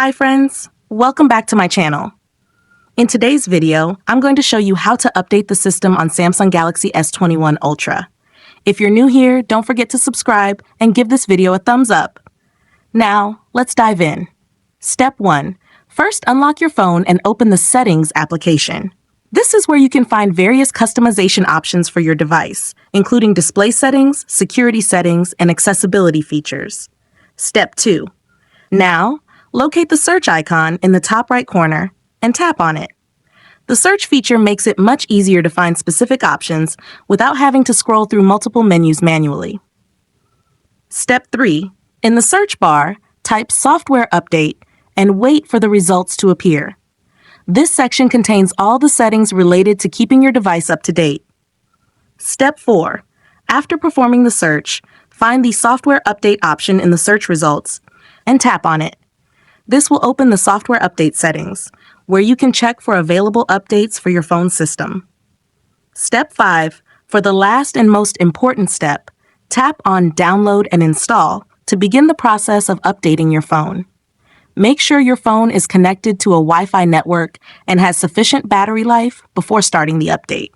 Hi friends, welcome back to my channel. In today's video, I'm going to show you how to update the system on Samsung Galaxy S21 Ultra. If you're new here, don't forget to subscribe and give this video a thumbs up. Now, let's dive in. Step 1. First, unlock your phone and open the Settings application. This is where you can find various customization options for your device, including display settings, security settings, and accessibility features. Step 2. Now, locate the search icon in the top right corner and tap on it. The search feature makes it much easier to find specific options without having to scroll through multiple menus manually. Step 3. In the search bar, type Software Update and wait for the results to appear. This section contains all the settings related to keeping your device up to date. Step 4. After performing the search, find the Software Update option in the search results and tap on it. This will open the Software Update settings, where you can check for available updates for your phone system. Step 5. For the last and most important step, tap on Download and Install to begin the process of updating your phone. Make sure your phone is connected to a Wi-Fi network and has sufficient battery life before starting the update.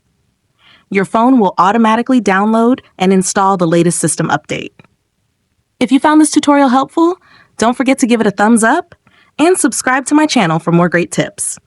Your phone will automatically download and install the latest system update. If you found this tutorial helpful, don't forget to give it a thumbs up and subscribe to my channel for more great tips.